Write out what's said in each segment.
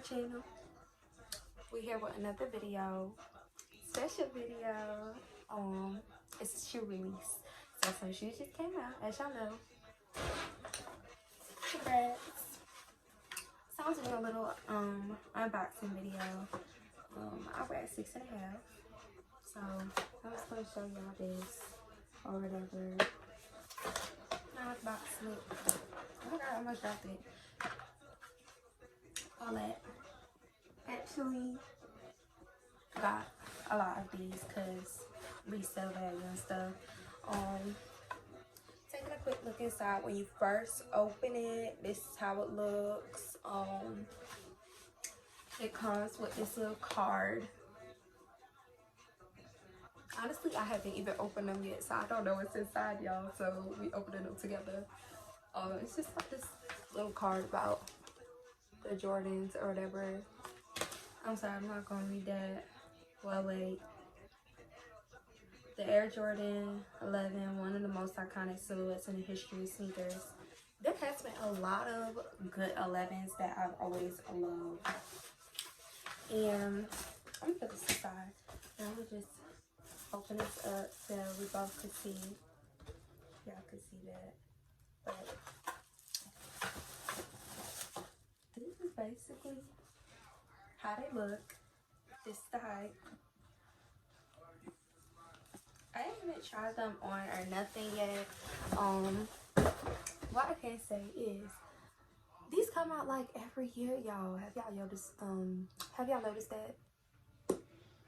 channel. We're here with another video, special video. It's a shoe release. So some shoes just came out, as y'all know. BREDs. So I was doing a little unboxing video. I wear 6.5. So I was gonna show y'all this or whatever. Now it's box look. Oh my god, I almost dropped it. All that. Actually got a lot of these because resale value and stuff. Taking a quick look inside. When you first open it, this is how it looks. It comes with this little card. Honestly, I haven't even opened them yet, so I don't know what's inside, y'all. So we opening them together. It's just like this little card about the Jordans or whatever. I'm sorry, I'm not gonna read that. Well, wait. The Air Jordan 11, one of the most iconic silhouettes in the history of sneakers. There has been a lot of good 11s that I've always loved. And I'm gonna put this aside. And I'm gonna just open this up so we both could see. Y'all could see that. But this is basically how they look. This is the height. I didn't even try them on or nothing yet. What I can say is these come out like every year, y'all. Have y'all noticed that?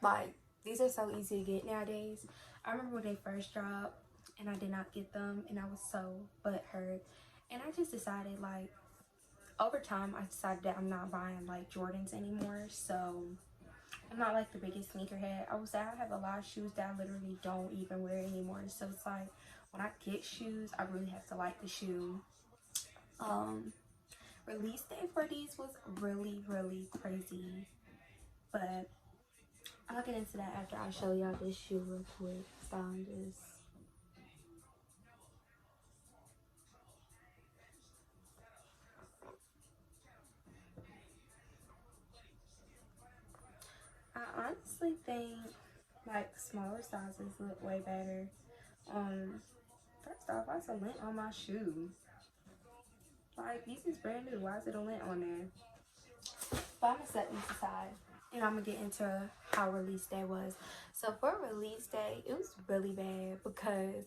Like, these are so easy to get nowadays. I remember when they first dropped and I did not get them and I was so butthurt. And I just decided, like, over time I decided that I'm not buying like Jordans anymore. So I'm not like the biggest sneakerhead. I would say I have a lot of shoes that I literally don't even wear anymore. So it's like when I get shoes, I really have to like the shoe. Release date for these was really crazy. But I'll get into that after I show y'all this shoe real quick. So I'm just I honestly think like smaller sizes look way better. First off, why's a lint on my shoe? Like, these is brand new. Why is it a lint on there? But I'm gonna set these aside and I'm gonna get into how release day was. So for release day, it was really bad because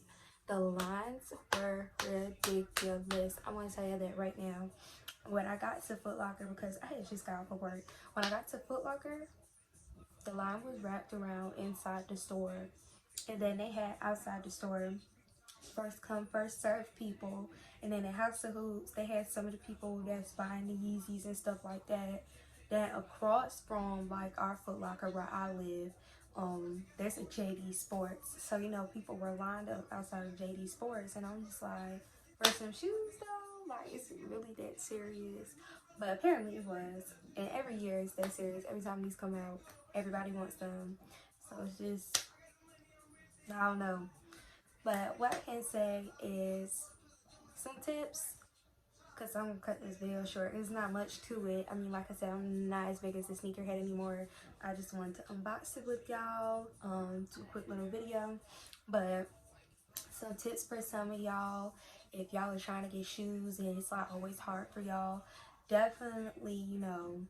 the lines were ridiculous. I want to tell you that right now. When I got to Foot Locker, because I had just got off of work, when I got to Foot Locker, the line was wrapped around inside the store, and then they had outside the store first come first serve people. And then at House of Hoops, they had some of the people that's buying the Yeezys and stuff like that across from like our Foot Locker where I live, there's a JD Sports. So you know, people were lined up outside of JD Sports, and I'm just like, for some shoes though, like, it's really that serious? But apparently it was. And every year it's that serious. Every time these come out, everybody wants them. So it's just, I don't know. But what I can say is some tips, because I'm going to cut this video short. There's not much to it. I mean, like I said, I'm not as big as a sneakerhead anymore. I just wanted to unbox it with y'all, do a quick little video. But some tips for some of y'all, if y'all are trying to get shoes and it's like always hard for y'all, definitely, you know,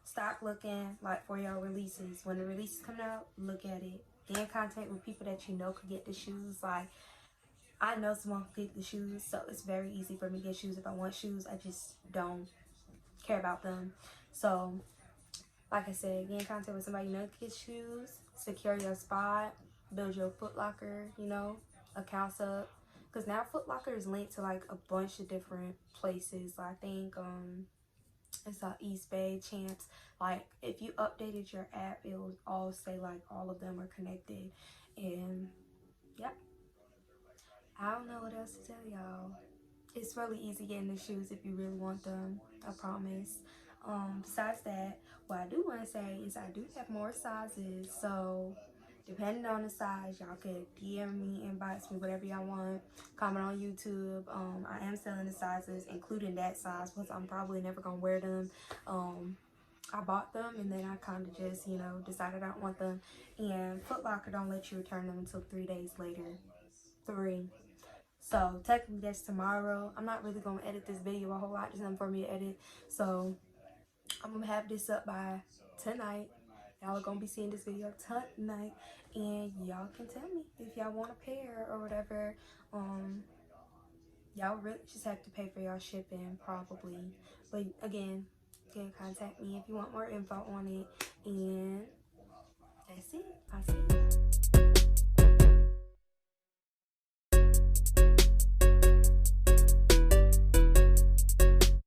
stop looking like for your releases. When the releases come out, look at it. Get in contact with people that you know could get the shoes. Like, I know someone could get the shoes, so it's very easy for me to get shoes. If I want shoes, I just don't care about them. So, like I said, get in contact with somebody you know could get shoes. Secure your spot. Build your Foot Locker, you know, accounts up. Because now Foot Locker is linked to like a bunch of different places. I think it's East Bay, Champs. Like, if you updated your app, it will all say like all of them are connected. And yeah, I don't know what else to tell y'all. It's really easy getting the shoes if you really want them, I promise. Besides that, what I do want to say is I do have more sizes. So the depending on the size, y'all could DM me, inbox me, whatever y'all want. Comment on YouTube. I am selling the sizes, including that size, because I'm probably never gonna wear them. I bought them and then I kind of just, you know, decided I don't want them. And Foot Locker don't let you return them until 3 days later. 3. So technically that's tomorrow. I'm not really gonna edit this video a whole lot. There's nothing for me to edit. So I'm gonna have this up by tonight. Y'all are gonna be seeing this video tonight, and y'all can tell me if y'all want a pair or whatever. Y'all really just have to pay for y'all shipping probably, but again, you can contact me if you want more info on it. And that's it. I'll see you.